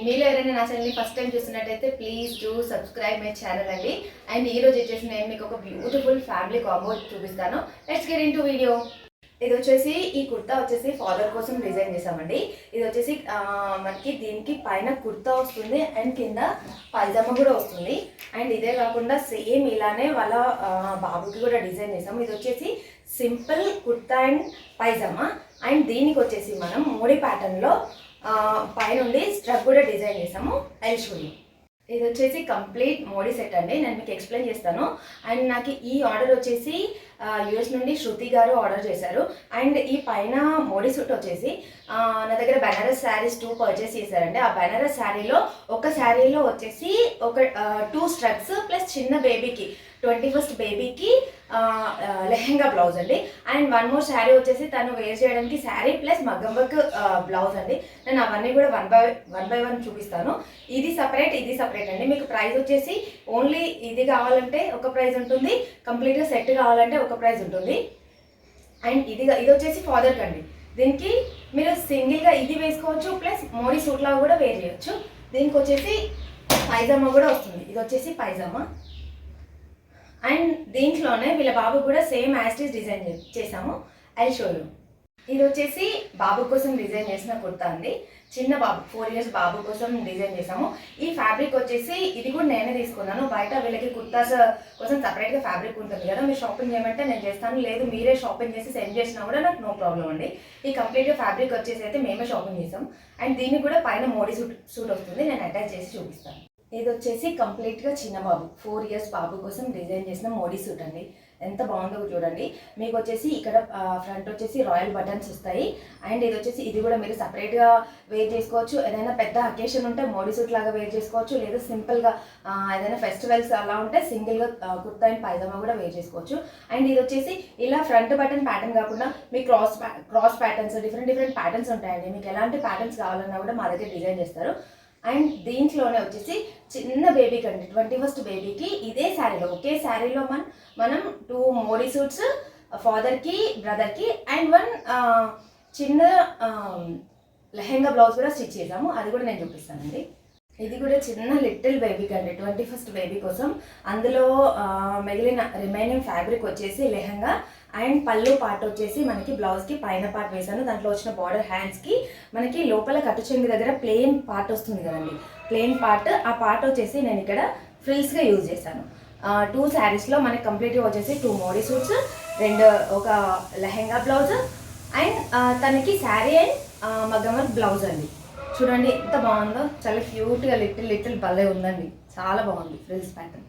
మీలో ఎవరైనా నా ఛానల్ని ఫస్ట్ టైం చూస్తున్నట్టయితే please do subscribe my channel అండి. అండ్ ఈరోజు వచ్చేసి నేను మీకు ఒక బ్యూటిఫుల్ ఫ్యామిలీ కాంబో చూపిస్తాను. Let's get into video. ఇది వచ్చేసి ఈ కుర్తా వచ్చేసి ఫాదర్ కోసం డిజైన్ చేసామండి. ఇది వచ్చేసి మనకి దీనికి పైన కుర్తా వస్తుంది అండ్ కింద పైజామా కూడా వస్తుంది. అండ్ ఇదే కాకుండా సేమ్ ఇలానే వాళ్ళ బాబుకి కూడా డిజైన్ చేసాము. ఇది వచ్చేసి simple kurta and pyjama. And దీనికి వచ్చేసి మనం మోడీ ప్యాటర్న్లో పైనుండి స్ట్రక్ కూడా డిజైన్ చేసాము. ఐల్ ఇది వచ్చేసి కంప్లీట్ మోడీ సెట్ అండి. నేను మీకు ఎక్స్ప్లెయిన్ చేస్తాను. అండ్ నాకు ఈ ఆర్డర్ వచ్చేసి యూఎస్ నుండి శృతి గారు ఆర్డర్ చేశారు. అండ్ ఈ పైన మోడీ సూట్ వచ్చేసి నా దగ్గర బెనారస్ శారీస్ 2 పర్చేస్ చేశారండి. ఆ బెనారస్ శారీలో ఒక శారీలో వచ్చేసి ఒక 2 స్ట్రక్స్ ప్లస్ చిన్న బేబీకి 21st బేబీకి లెహెంగా బ్లౌజ్ అండి. అండ్ 1 మోర్ శారీ వచ్చేసి తను వేర్ చేయడానికి శారీ ప్లస్ మగ్గం వర్క్ బ్లౌజ్ అండి. నేను అవన్నీ కూడా వన్ బై వన్ చూపిస్తాను. ఇది సపరేట్, ఇది సపరేట్ అండి. మీకు ప్రైస్ వచ్చేసి ఓన్లీ ఇది కావాలంటే ఒక ప్రైస్ ఉంటుంది, కంప్లీట్గా సెట్ కావాలంటే ఒక ప్రైస్ ఉంటుంది. అండ్ ఇది వచ్చేసి ఫాదర్కి అండి. దీనికి మీరు సింగిల్గా ఇది వేసుకోవచ్చు ప్లస్ మోడీ సూట్ లాగా కూడా వేర్ చేయొచ్చు. దీనికి వచ్చేసి పైజామా కూడా వస్తుంది. ఇది వచ్చేసి పైజామా. అండ్ దీంట్లోనే వీళ్ళ బాబు కూడా సేమ్ యాస్టీస్ డిజైన్ చేసాము. I show you. ఇది వచ్చేసి బాబు కోసం డిజైన్ చేసిన కుర్తా అండి. చిన్న బాబు 4 years బాబు కోసం డిజైన్ చేసాము. ఈ ఫ్యాబ్రిక్ వచ్చేసి ఇది కూడా నేనే తీసుకున్నాను. బయట వీళ్ళకి కుర్తాస్ కోసం సపరేట్గా ఫ్యాబ్రిక్ ఉంటుంది కదా, మీరు షాపింగ్ చేయమంటే నేను చేస్తాను, లేదు మీరే షాపింగ్ చేసి సెండ్ చేసినా కూడా నాకు నో ప్రాబ్లం అండి. ఈ కంప్లీట్గా ఫ్యాబ్రిక్ వచ్చేసి అయితే మేమే షాపింగ్ చేసాం. అండ్ దీనికి కూడా పైన మోడీ సూట్ వస్తుంది. నేను అటాచ్ చేసి చూపిస్తాను. ఇది వచ్చేసి కంప్లీట్గా చిన్న బాబు 4 years బాబు కోసం డిజైన్ చేసిన మోడీ సూట్ అండి. ఎంత బాగుందో చూడండి. మీకు వచ్చేసి ఇక్కడ ఫ్రంట్ వచ్చేసి రాయల్ బటన్స్ వస్తాయి. అండ్ ఇది వచ్చేసి ఇది కూడా మీరు సపరేట్గా వేర్ చేసుకోవచ్చు. ఏదైనా పెద్ద అకేషన్ ఉంటే మోడీ సూట్ లాగా వేర్ చేసుకోవచ్చు, లేదా సింపుల్గా ఏదైనా ఫెస్టివల్స్ అలా ఉంటే సింగిల్గా కుర్తా అండ్ పైజామా కూడా వేర్ చేసుకోవచ్చు. అండ్ ఇది వచ్చేసి ఇలా ఫ్రంట్ బటన్ ప్యాటర్న్ కాకుండా మీ క్రాస్ ప్యాటర్న్స్ డిఫరెంట్ ప్యాటర్న్స్ ఉంటాయండి. మీకు ఎలాంటి ప్యాటర్న్స్ కావాలన్నా కూడా మా దగ్గర డిజైన్ చేస్తారు. అండ్ దీంట్లోనే వచ్చేసి చిన్న బేబీకి అండి 21st బేబీకి ఇదే శారీలో ఒకే శారీలో మనం 2 మోడీ సూట్స్ ఫాదర్కి బ్రదర్కి అండ్ 1 చిన్న లెహెంగా బ్లౌజ్ కూడా స్టిచ్ చేసాము. అది కూడా నేను చూపిస్తానండి. ఇది కూడా చిన్న లిటిల్ బేబీకి అండి 21st బేబీ కోసం. అందులో మిగిలిన రిమైనింగ్ ఫ్యాబ్రిక్ వచ్చేసి లెహంగా అండ్ పళ్ళు పార్ట్ వచ్చేసి మనకి బ్లౌజ్కి పైన పార్ట్ వేసాను. దాంట్లో వచ్చిన బార్డర్ హ్యాండ్స్కి మనకి లోపల కట్టు చెంగు దగ్గర ప్లెయిన్ పార్ట్ వస్తుంది కదండి, ప్లెయిన్ పార్ట్. ఆ పార్ట్ వచ్చేసి నేను ఇక్కడ ఫ్రిల్స్గా యూజ్ చేశాను. 2 శారీస్లో మనకి కంప్లీట్గా వచ్చేసి 2 మోడీ సూట్స్, ఒక లెహంగా బ్లౌజ్ అండ్ తనకి శారీ అండ్ మగ్గం వర్క్ బ్లౌజ్ అండి. చూడండి ఎంత బాగుందో, చాలా క్యూట్గా లిటిల్ భలే ఉందండి. చాలా బాగుంది ఫ్రిల్స్ ప్యాటర్న్.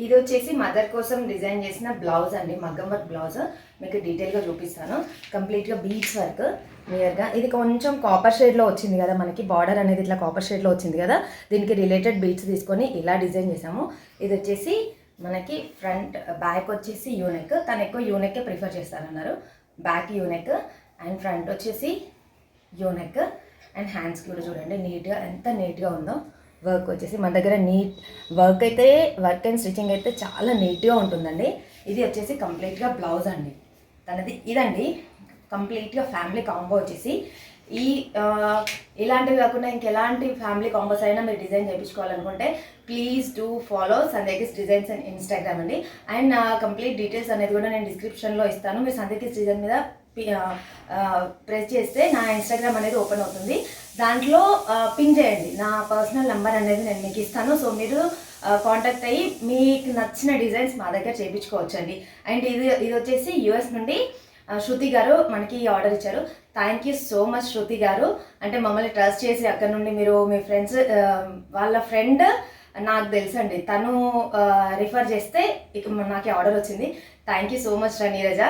ఇది వచ్చేసి మదర్ కోసం డిజైన్ చేసిన బ్లౌజ్ అండి, మగ్గం వర్క్ బ్లౌజ్. మీకు డీటెయిల్గా చూపిస్తాను. కంప్లీట్గా బీడ్స్ వర్క్ క్లియర్గా. ఇది కొంచెం కాపర్ షేడ్లో వచ్చింది కదా, మనకి బార్డర్ అనేది ఇట్లా కాపర్ షేడ్లో వచ్చింది కదా, దీనికి రిలేటెడ్ బీడ్స్ తీసుకొని ఇలా డిజైన్ చేసాము. ఇది వచ్చేసి మనకి ఫ్రంట్ బ్యాక్ వచ్చేసి యూనెక్. తను ఎక్కువ యూనెక్కే ప్రిఫర్ చేస్తారన్నారు. బ్యాక్ యూనెక్ అండ్ ఫ్రంట్ వచ్చేసి యూనెక్ అండ్ హ్యాండ్స్కి కూడా చూడండి నీట్గా ఎంత నీట్గా ఉందో. వర్క్ వచ్చేసి మన దగ్గర వర్క్ అండ్ స్టిచ్చింగ్ అయితే చాలా నీట్గా ఉంటుందండి. ఇది వచ్చేసి కంప్లీట్గా బ్లౌజ్ అండి తనది. ఇదండి కంప్లీట్గా ఫ్యామిలీ కాంబో వచ్చేసి. ఇలాంటివి కాకుండా ఇంకెలాంటి ఫ్యామిలీ కాంబోస్ అయినా మీరు డిజైన్ చేయించుకోవాలనుకుంటే ప్లీజ్ డూ ఫాలో సందేకిస్ డిజైన్స్ అండ్ ఇన్స్టాగ్రామ్ అండి. అండ్ నా కంప్లీట్ డీటెయిల్స్ అనేది కూడా నేను డిస్క్రిప్షన్లో ఇస్తాను. మీరు సందేకిస్ డిజైన్ మీద ప్రెస్ చేస్తే నా ఇన్స్టాగ్రామ్ అనేది ఓపెన్ అవుతుంది. దాంట్లో పిన్ చేయండి, నా పర్సనల్ నెంబర్ అనేది నేను మీకు ఇస్తాను. సో మీరు కాంటాక్ట్ అయ్యి మీకు నచ్చిన డిజైన్స్ మా దగ్గర చేయించుకోవచ్చు అండి. అండ్ ఇది వచ్చేసి యూఎస్ నుండి శృతి గారు మనకి ఈ ఆర్డర్ ఇచ్చారు. థ్యాంక్ యూ సో మచ్ శృతి గారు. అంటే మమ్మల్ని ట్రస్ట్ చేసి అక్కడ నుండి మీరు మీ ఫ్రెండ్స్ వాళ్ళ ఫ్రెండ్ నాకు తెలుసు అండి, తను రిఫర్ చేస్తే ఇక నాకు ఆర్డర్ వచ్చింది. Thank you so much Neeraja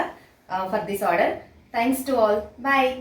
for this order. Thanks to all. Bye.